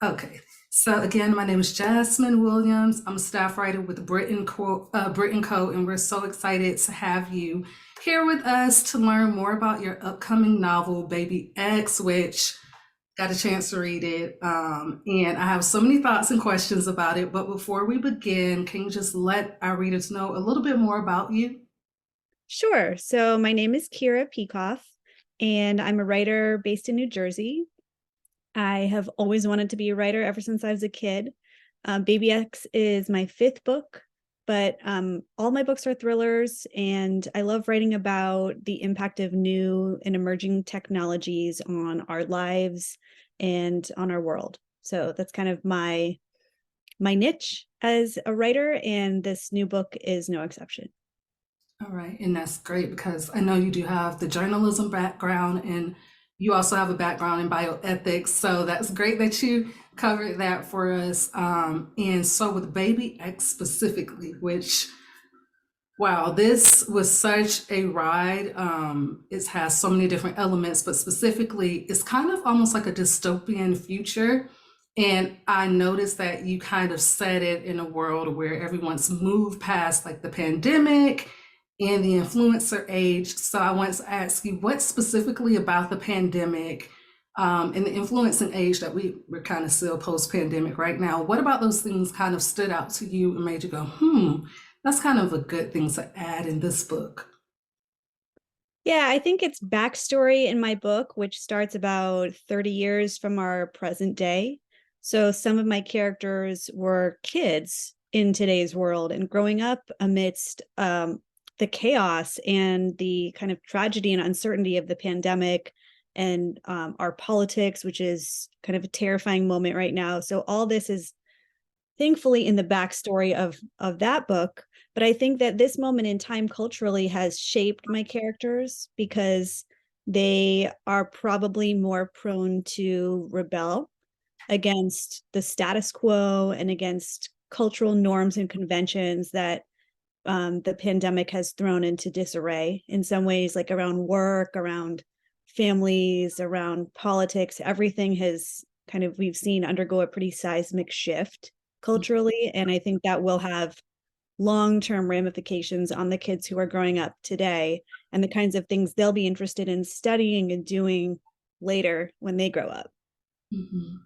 Okay. So again, my name is Jasmine Williams. I'm a staff writer with Brit Co, and we're so excited to have you here with us to learn more about your upcoming novel, Baby X, which got a chance to read it. And I have so many thoughts and questions about it. But before we begin, can you just let our readers know a little bit more about you? Sure. So my name is Kira Peikoff, and I'm a writer based in New Jersey. I have always wanted to be a writer ever since I was a kid. Baby X is my fifth book, but all my books are thrillers, and I love writing about the impact of new and emerging technologies on our lives and on our world. So that's kind of my niche as a writer, and this new book is no exception. All right, and that's great because I know you do have the journalism background and you also have a background in bioethics. So that's great that you covered that for us. And so with Baby X specifically, which, wow, this was such a ride. It has so many different elements, but specifically, it's kind of almost like a dystopian future. And I noticed that you kind of set it in a world where everyone's moved past like the pandemic and the influencer age. So I want to ask you what specifically about the pandemic and the influencing age that we're kind of still post pandemic right now. What about those things kind of stood out to you and made you go, that's kind of a good thing to add in this book? Yeah, I think it's backstory in my book, which starts about 30 years from our present day. So some of my characters were kids in today's world and growing up amidst the chaos and the kind of tragedy and uncertainty of the pandemic and our politics, which is kind of a terrifying moment right now. So all this is thankfully in the backstory of that book. But I think that this moment in time culturally has shaped my characters because they are probably more prone to rebel against the status quo and against cultural norms and conventions that the pandemic has thrown into disarray in some ways, like around work, around families, around politics. Everything has kind of, we've seen undergo a pretty seismic shift culturally. And I think that will have long-term ramifications on the kids who are growing up today and the kinds of things they'll be interested in studying and doing later when they grow up. Mhm.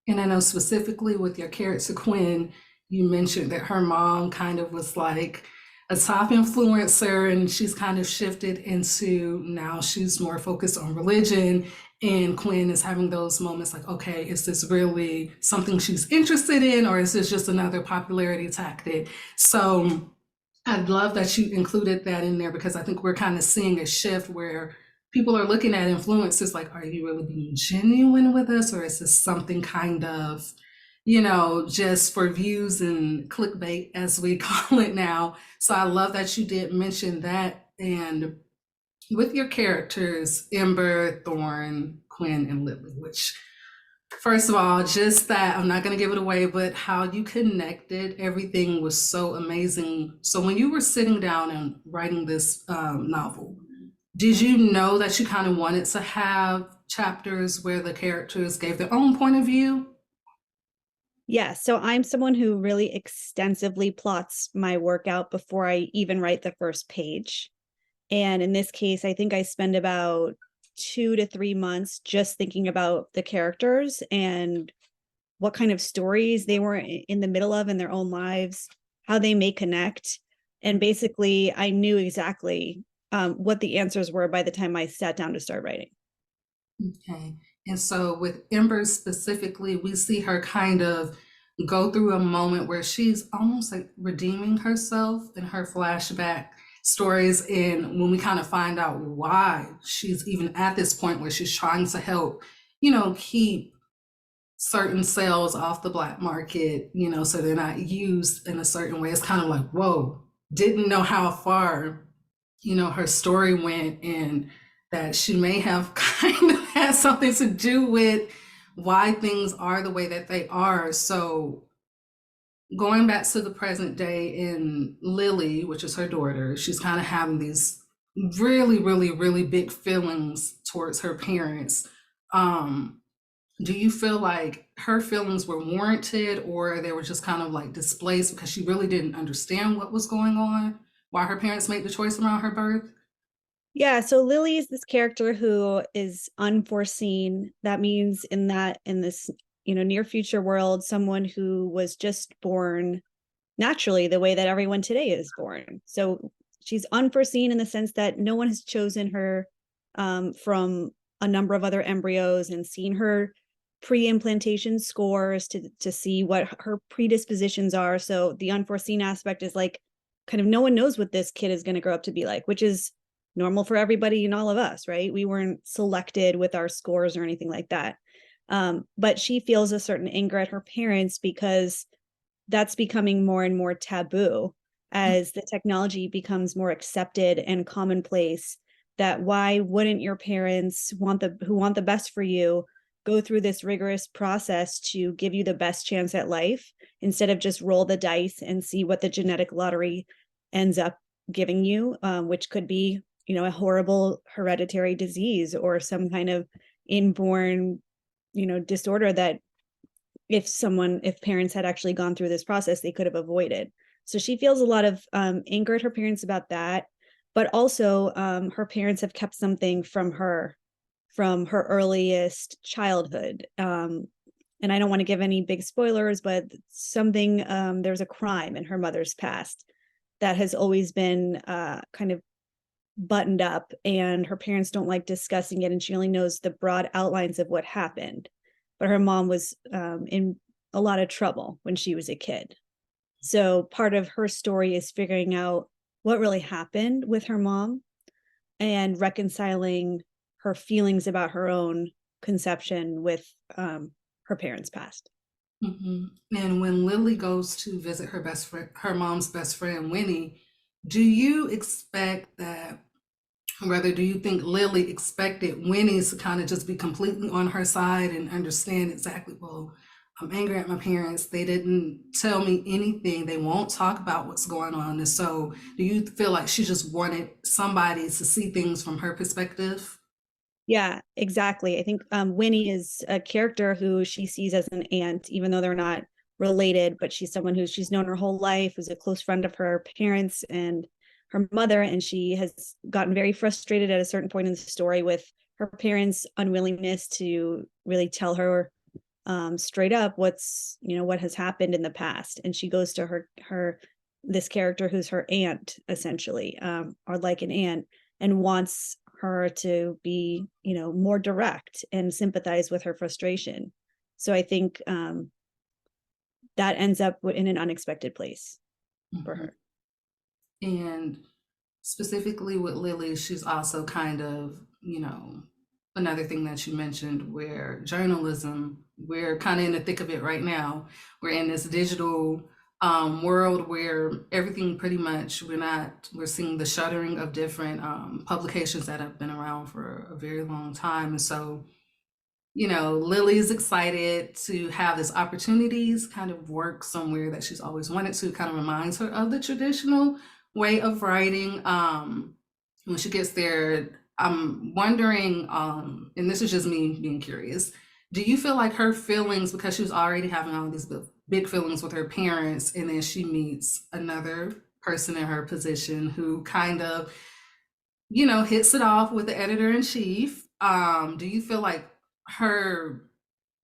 And I know specifically with your character Quinn, you mentioned that her mom kind of was like a top influencer and she's kind of shifted into now she's more focused on religion. And Quinn is having those moments like, okay, is this really something she's interested in or is this just another popularity tactic? So I love that you included that in there because I think we're kind of seeing a shift where people are looking at influencers like, are you really being genuine with us, or is this something kind of, just for views and clickbait, as we call it now? So I love that you did mention that. And with your characters, Ember, Thorn, Quinn, and Lily, which first of all, just that, I'm not going to give it away, but how you connected, everything was so amazing. So, when you were sitting down and writing this novel, did you know that you kind of wanted to have chapters where the characters gave their own point of view? Yeah, so I'm someone who really extensively plots my work out before I even write the first page. And in this case, I think I spend about 2 to 3 months just thinking about the characters and what kind of stories they were in the middle of in their own lives, how they may connect. And basically, I knew exactly what the answers were by the time I sat down to start writing. Okay. And so with Ember specifically, we see her kind of go through a moment where she's almost like redeeming herself in her flashback stories. And when we kind of find out why she's even at this point where she's trying to help, keep certain sales off the black market, so they're not used in a certain way. It's kind of like, whoa, didn't know how far, her story went and that she may have kind of had something to do with why things are the way that they are. So going back to the present day in Lily, which is her daughter, she's kind of having these really, really, really big feelings towards her parents. Um, Do you feel like her feelings were warranted or they were just kind of like displaced because she really didn't understand what was going on, why her parents made the choice around her birth? Yeah, so Lily is this character who is unforeseen. That means in this, near future world, someone who was just born naturally the way that everyone today is born. So she's unforeseen in the sense that no one has chosen her from a number of other embryos and seen her pre-implantation scores to see what her predispositions are. So the unforeseen aspect is like kind of no one knows what this kid is going to grow up to be like, which is normal for everybody and all of us, right? We weren't selected with our scores or anything like that. But she feels a certain anger at her parents because that's becoming more and more taboo as the technology becomes more accepted and commonplace. That why wouldn't your parents who want the best for you go through this rigorous process to give you the best chance at life instead of just roll the dice and see what the genetic lottery ends up giving you, which could be a horrible hereditary disease or some kind of inborn disorder that if parents had actually gone through this process, they could have avoided. So she feels a lot of anger at her parents about that, but also her parents have kept something from her earliest childhood. And I don't want to give any big spoilers, but there's a crime in her mother's past that has always been kind of buttoned up, and her parents don't like discussing it, and she only knows the broad outlines of what happened. But her mom was in a lot of trouble when she was a kid. So part of her story is figuring out what really happened with her mom and reconciling her feelings about her own conception with her parents' past. And when Lily goes to visit her best friend, her mom's best friend, Winnie, do you expect that, or rather, do you think Lily expected Winnie to kind of just be completely on her side and understand exactly, well, I'm angry at my parents. They didn't tell me anything. They won't talk about what's going on. And so, do you feel like she just wanted somebody to see things from her perspective? Yeah, exactly. I think Winnie is a character who she sees as an aunt, even though they're not related, but she's someone who she's known her whole life, who's a close friend of her parents and her mother. And she has gotten very frustrated at a certain point in the story with her parents' unwillingness to really tell her straight up what has happened in the past. And she goes to this character who's her aunt, essentially, or like an aunt, and wants her to be, more direct and sympathize with her frustration. So I think that ends up in an unexpected place for Mhm. her. And specifically with Lily, she's also kind of, another thing that you mentioned where journalism, we're kind of in the thick of it right now. We're in this digital world where everything pretty much, we're seeing the shuttering of different publications that have been around for a very long time. And so, Lily is excited to have this opportunities kind of work somewhere that she's always wanted to. Kind of reminds her of the traditional way of writing. When she gets there, I'm wondering, and this is just me being curious, do you feel like her feelings, because she was already having all these big feelings with her parents, and then she meets another person in her position who kind of, hits it off with the editor in chief? Do you feel like her,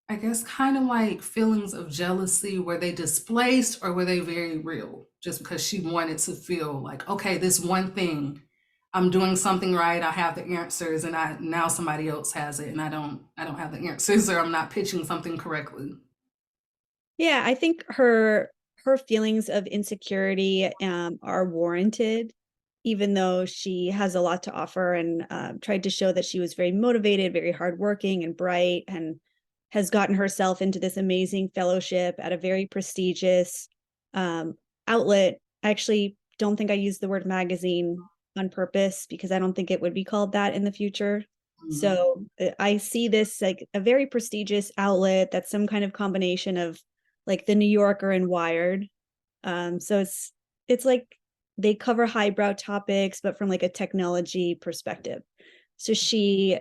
I guess, kind of like feelings of jealousy, were they displaced or were they very real? Just because she wanted to feel like, okay, this one thing, I'm doing something right, I have the answers, and I now somebody else has it, and I don't have the answers, or I'm not pitching something correctly. Yeah, I think her feelings of insecurity are warranted, even though she has a lot to offer and tried to show that she was very motivated, very hardworking, and bright, and has gotten herself into this amazing fellowship at a very prestigious um, outlet. I actually don't think I used the word magazine on purpose because I don't think it would be called that in the future. Mm. So I see this like a very prestigious outlet that's some kind of combination of like the New Yorker and Wired. So it's like they cover highbrow topics, but from like a technology perspective. So she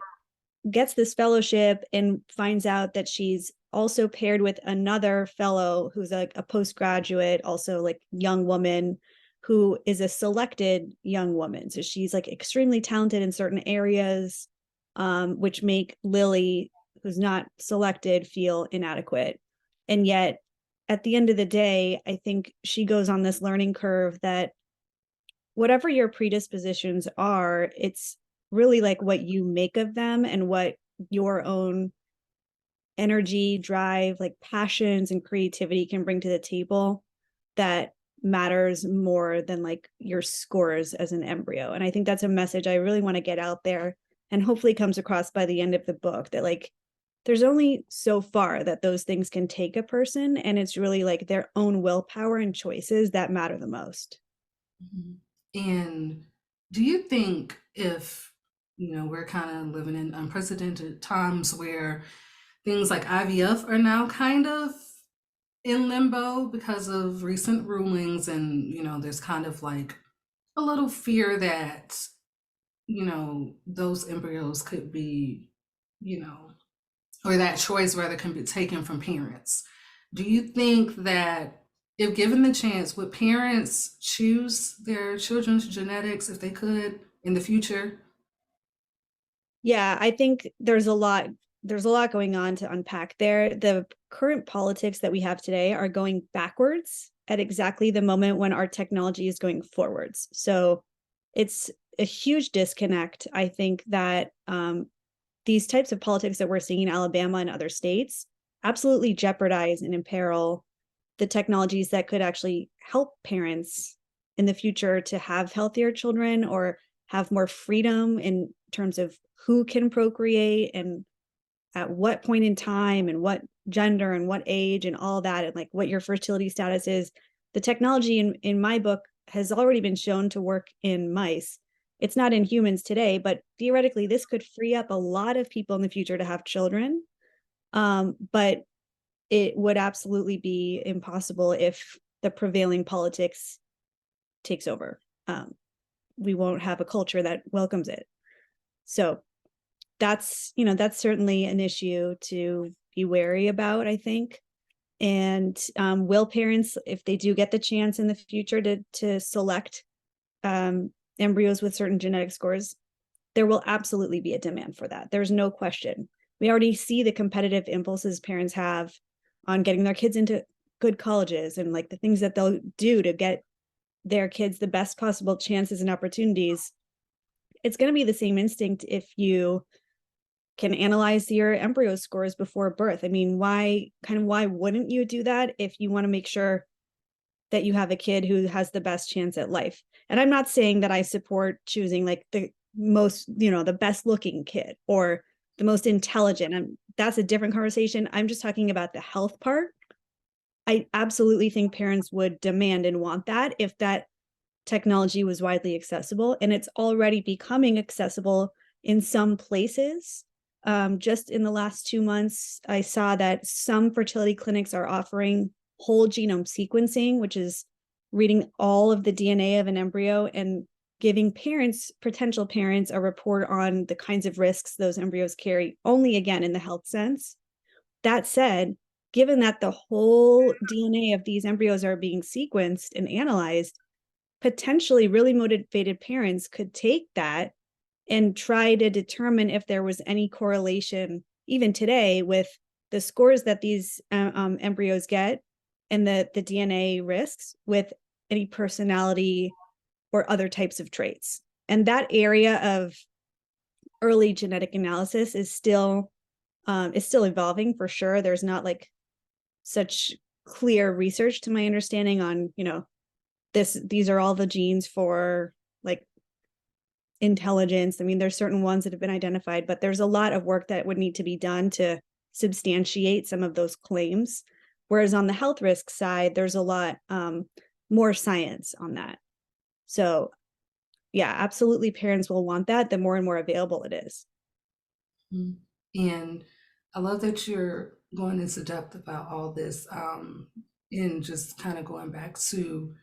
gets this fellowship and finds out that she's also paired with another fellow who's like a postgraduate, also like young woman who is a selected young woman. So she's like extremely talented in certain areas, which make Lily, who's not selected, feel inadequate. And yet, at the end of the day, I think she goes on this learning curve that whatever your predispositions are, it's really like what you make of them and what your own energy, drive, like passions and creativity can bring to the table that matters more than like your scores as an embryo. And I think that's a message I really want to get out there, and hopefully comes across by the end of the book, that like there's only so far that those things can take a person, and it's really like their own willpower and choices that matter the most. Mhm. And do you think if, we're kind of living in unprecedented times where things like IVF are now kind of in limbo because of recent rulings, and, there's kind of like a little fear that, those embryos could be, you know, or that choice rather can be taken from parents. Do you think that if given the chance, would parents choose their children's genetics if they could in the future? Yeah, I think there's a lot going on to unpack there. The current politics that we have today are going backwards at exactly the moment when our technology is going forwards. So it's a huge disconnect. I think that these types of politics that we're seeing in Alabama and other states absolutely jeopardize and imperil the technologies that could actually help parents in the future to have healthier children or have more freedom in terms of who can procreate and at what point in time and what gender and what age and all that, and like what your fertility status is. The technology in my book has already been shown to work in mice. It's not in humans today, but theoretically this could free up a lot of people in the future to have children. But it would absolutely be impossible if the prevailing politics takes over. We won't have a culture that welcomes it. So that's certainly an issue to be wary about, I think. And will parents, if they do get the chance in the future to select embryos with certain genetic scores, there will absolutely be a demand for that. There's no question. We already see the competitive impulses parents have on getting their kids into good colleges and like the things that they'll do to get their kids the best possible chances and opportunities. It's going to be the same instinct if you can analyze your embryo scores before birth. I mean, why wouldn't you do that if you want to make sure that you have a kid who has the best chance at life? And I'm not saying that I support choosing like the most, the best looking kid or the most intelligent. That's a different conversation. I'm just talking about the health part. I absolutely think parents would demand and want that if that technology was widely accessible, and it's already becoming accessible in some places. Just in the last 2 months, I saw that some fertility clinics are offering whole genome sequencing, which is reading all of the DNA of an embryo and giving potential parents, a report on the kinds of risks those embryos carry, only again in the health sense. That said, given that the whole DNA of these embryos are being sequenced and analyzed, potentially really motivated parents could take that and try to determine if there was any correlation, even today, with the scores that these embryos get and the DNA risks with any personality or other types of traits. And that area of early genetic analysis is still evolving for sure. There's not like such clear research to my understanding on, these are all the genes for like intelligence. I mean, there's certain ones that have been identified, but there's a lot of work that would need to be done to substantiate some of those claims. Whereas on the health risk side, there's a lot more science on that. So yeah, absolutely parents will want that the more and more available it is. Mhm. And I love that you're going into depth about all this, and just kind of going back to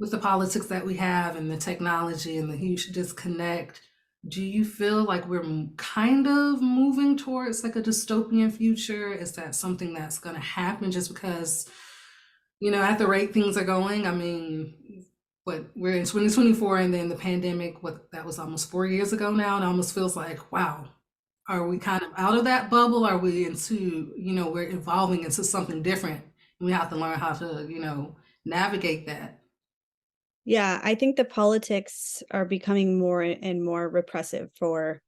with the politics that we have and the technology and the huge disconnect. Do you feel like we're kind of moving towards like a dystopian future? Is that something that's going to happen just because, at the rate things are going? I mean, what we're in 2024 and then the pandemic, what that was almost 4 years ago now. It almost feels like, wow, are we kind of out of that bubble? Are we into, we're evolving into something different? And we have to learn how to, navigate that. Yeah, I think the politics are becoming more and more repressive for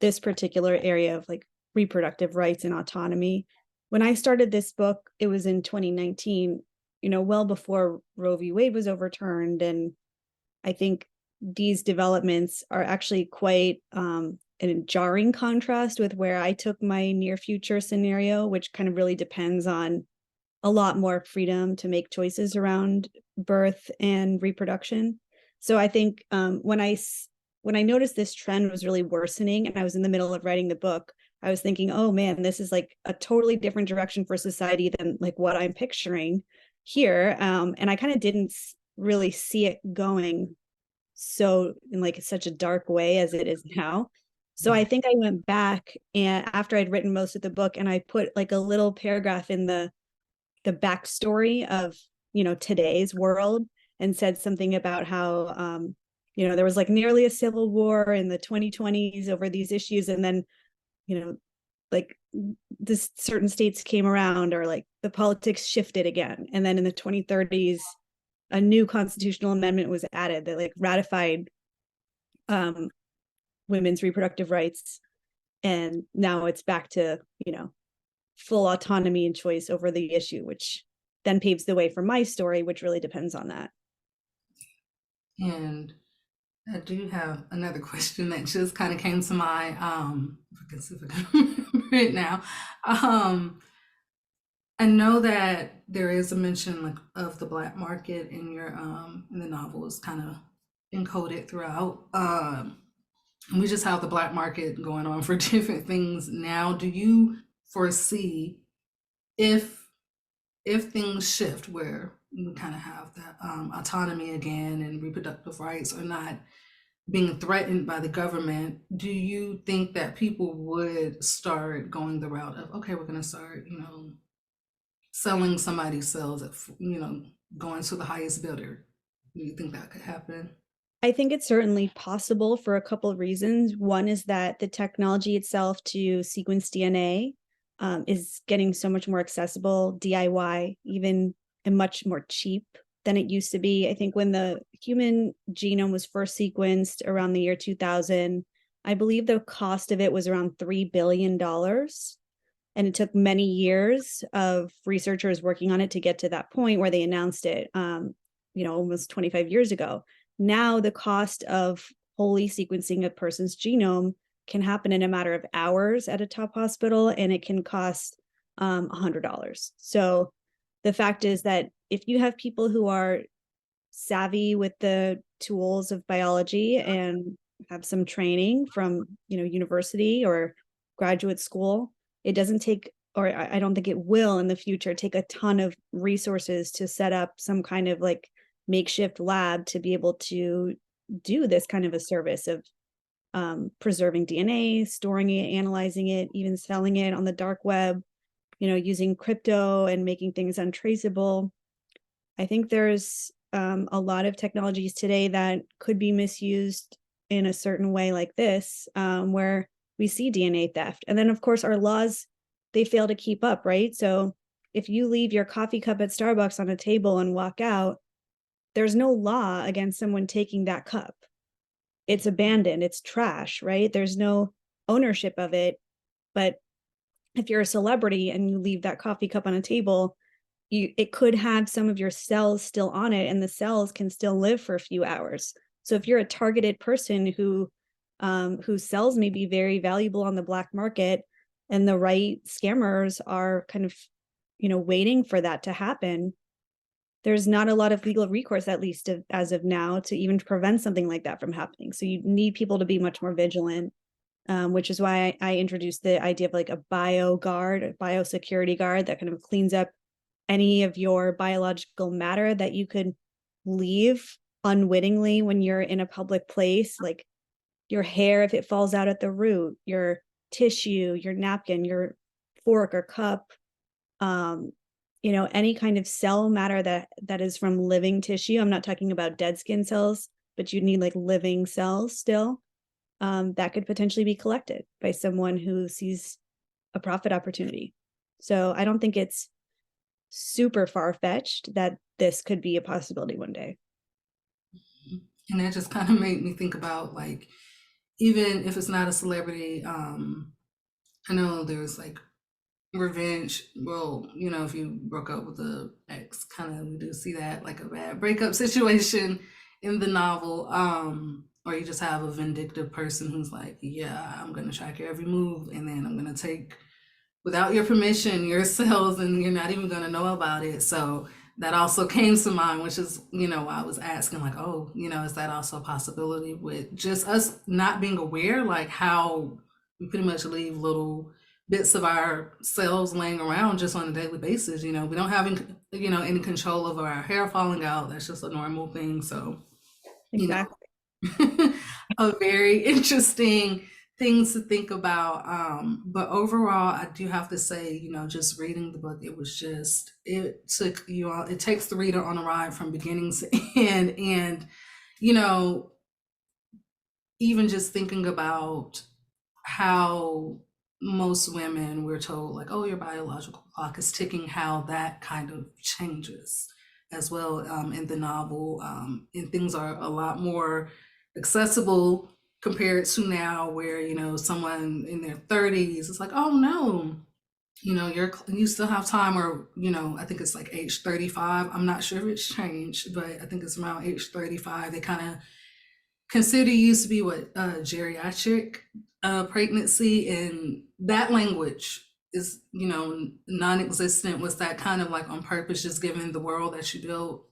this particular area of like reproductive rights and autonomy. When I started this book, it was in 2019, well before Roe v. Wade was overturned. And I think these developments are actually quite in jarring contrast with where I took my near future scenario, which kind of really depends on a lot more freedom to make choices around birth and reproduction. So I think when I noticed this trend was really worsening and I was in the middle of writing the book, I was thinking, oh man, this is like a totally different direction for society than like what I'm picturing here. And I kind of didn't really see it going so in like such a dark way as it is now. So I think I went back and after I'd written most of the book and I put like a little paragraph in the backstory of today's world and said something about how there was like nearly a civil war in the 2020s over these issues, and then like this certain states came around or like the politics shifted again, and then in the 2030s a new constitutional amendment was added that like ratified um, women's reproductive rights, and now it's back to full autonomy and choice over the issue, which then paves the way for my story, which really depends on that. And I do have another question that just kind of came to my if I can see if I can remember it now. Um, I know that there is a mention like of the black market in your in the novel is kind of encoded throughout. We just have the black market going on for different things now. Do you foresee if things shift where we kind of have that autonomy again and reproductive rights are not being threatened by the government, do you think that people would start going the route of, okay, we're going to start, selling somebody's cells at, going to the highest bidder? Do you think that could happen? I think it's certainly possible for a couple of reasons. One is that the technology itself to sequence DNA is getting so much more accessible, DIY, even and much more cheap than it used to be. I think when the human genome was first sequenced around the year 2000, I believe the cost of it was around $3 billion. And it took many years of researchers working on it to get to that point where they announced it, almost 25 years ago. Now the cost of wholly sequencing a person's genome can happen in a matter of hours at a top hospital, and it can cost $100. So the fact is that if you have people who are savvy with the tools of biology and have some training from university or graduate school, it doesn't take, or I don't think it will in the future, take a ton of resources to set up some kind of like makeshift lab to be able to do this kind of a service of preserving DNA, storing it, analyzing it, even selling it on the dark web, using crypto and making things untraceable. I think there's a lot of technologies today that could be misused in a certain way like this, where we see DNA theft. And then, of course, our laws, they fail to keep up, right? So if you leave your coffee cup at Starbucks on a table and walk out, there's no law against someone taking that cup. It's abandoned, it's trash, right? There's no ownership of it. But if you're a celebrity and you leave that coffee cup on a table, it could have some of your cells still on it, and the cells can still live for a few hours. So if you're a targeted person whose cells may be very valuable on the black market, and the right scammers are kind of waiting for that to happen, there's not a lot of legal recourse, at least as of now, to even prevent something like that from happening. So you need people to be much more vigilant, which is why I introduced the idea of like a bio guard, a biosecurity guard that kind of cleans up any of your biological matter that you could leave unwittingly when you're in a public place. Like your hair if it falls out at the root, your tissue, your napkin, your fork or cup, any kind of cell matter that is from living tissue. I'm not talking about dead skin cells, but you need like living cells still. That could potentially be collected by someone who sees a profit opportunity. So I don't think it's super far-fetched that this could be a possibility one day. And that just kind of made me think about, like, even if it's not a celebrity, I know there's like revenge. Well, if you broke up with the ex, kind of, we do see that like a bad breakup situation in the novel. Or you just have a vindictive person who's like, yeah, I'm gonna track your every move, and then I'm gonna take, without your permission, your cells, and you're not even gonna know about it. So that also came to mind, which is, I was asking, like, oh, is that also a possibility with just us not being aware, like how we pretty much leave little bits of our cells laying around just on a daily basis. We don't have any control over our hair falling out. That's just a normal thing. So, Exactly. a very interesting things to think about. But overall, I do have to say, just reading the book, it takes the reader on a ride from beginning to end. And, you know, even just thinking about how most women, we're told, like, oh, your biological clock is ticking, how that kind of changes as well in the novel. And things are a lot more accessible compared to now, where, someone in their 30s, it's like, oh no, you still have time. Or, I think it's like age 35. I'm not sure if it's changed, but I think it's around age 35. They kind of consider, used to be what, geriatric pregnancy, and that language is, non-existent. Was that kind of like on purpose, just given the world that you built?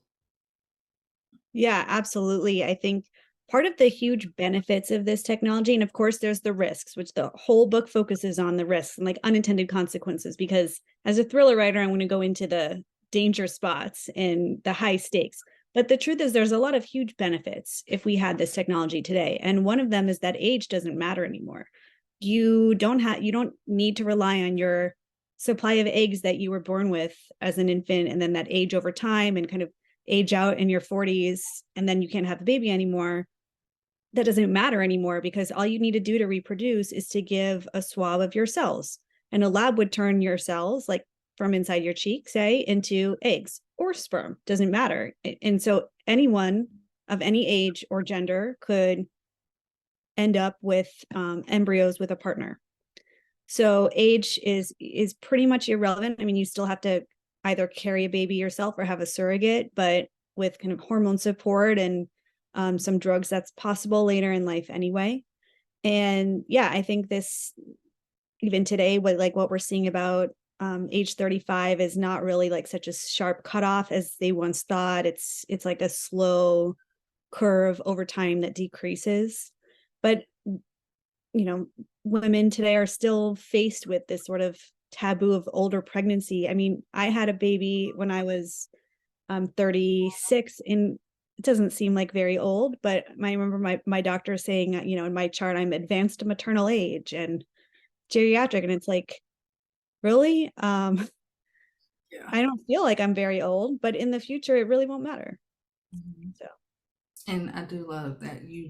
Yeah, absolutely. I think part of the huge benefits of this technology, and of course, there's the risks, which the whole book focuses on the risks and like unintended consequences, because as a thriller writer, I'm going to go into the danger spots and the high stakes. But the truth is, there's a lot of huge benefits if we had this technology today. And one of them is that age doesn't matter anymore. You don't need to rely on your supply of eggs that you were born with as an infant, and then that age over time and kind of age out in your 40s, and then you can't have a baby anymore. That doesn't matter anymore, because all you need to do to reproduce is to give a swab of your cells, and a lab would turn your cells, like from inside your cheek, say, into eggs or sperm, doesn't matter. And so anyone of any age or gender could end up with embryos with a partner. So age is pretty much irrelevant. I mean, you still have to either carry a baby yourself or have a surrogate, but with kind of hormone support and some drugs, that's possible later in life anyway. And yeah, I think this, even today, what we're seeing about age 35 is not really like such a sharp cutoff as they once thought. It's like a slow curve over time that decreases. But women today are still faced with this sort of taboo of older pregnancy. I mean, I had a baby when I was 36, and it doesn't seem like very old, but I remember my doctor saying, in my chart, I'm advanced maternal age and geriatric. And it's like, really? Yeah. I don't feel like I'm very old, but in the future, it really won't matter. Mhm. So And I do love that you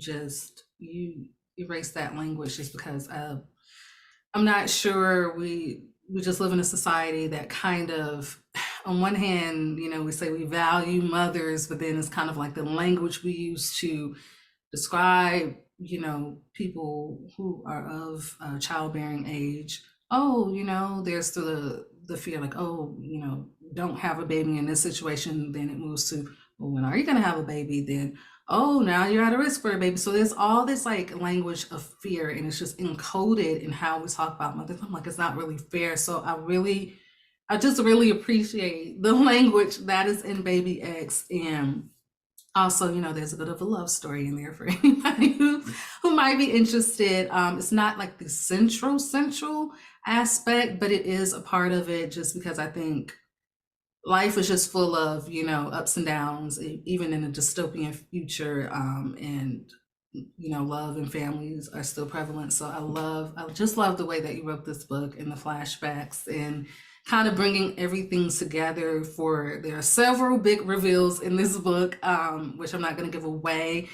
erase that language, just because I'm not sure, we just live in a society that kind of, on one hand, we say we value mothers, but then it's kind of like the language we use to describe, people who are of childbearing age. Oh, there's the fear, like, oh, don't have a baby in this situation. Then it moves to, well, when are you going to have a baby? Then, oh, now you're at a risk for a baby. So there's all this like language of fear, and it's just encoded in how we talk about mothers. I'm like, it's not really fair. So I just really appreciate the language that is in Baby X. And also, there's a bit of a love story in there for anybody who might be interested. It's not like the central aspect, but it is a part of it, just because I think life is just full of, ups and downs, even in a dystopian future. And love and families are still prevalent. So I just love the way that you wrote this book and the flashbacks and kind of bringing everything together. For there are several big reveals in this book, which I'm not going to give away.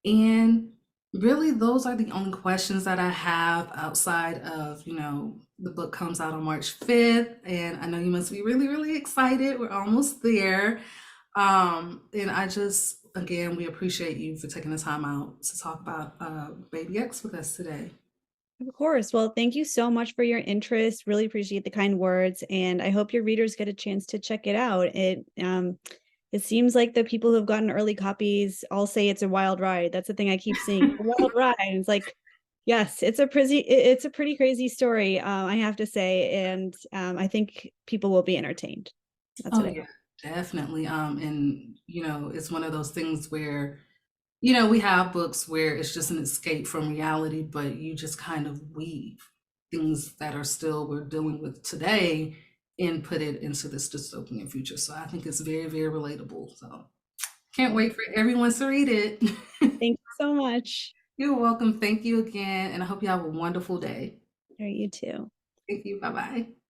And really, those are the only questions that I have outside of, the book comes out on March 5th, and I know you must be really, really excited. We're almost there. And I just, again, we appreciate you for taking the time out to talk about Baby X with us today. Of course. Well, thank you so much for your interest. Really appreciate the kind words, and I hope your readers get a chance to check it out. It seems like the people who have gotten early copies all say it's a wild ride. That's the thing I keep seeing. A wild ride. And it's like, yes, it's a pretty crazy story, I have to say, and I think people will be entertained. That's Oh what I yeah, hope. definitely. And it's one of those things where, we have books where it's just an escape from reality, but you just kind of weave things that are still we're dealing with today and put it into this dystopian future. So I think it's very, very relatable. So can't wait for everyone to read it. Thank you so much. You're welcome. Thank you again. And I hope you have a wonderful day. All right, you too. Thank you. Bye bye.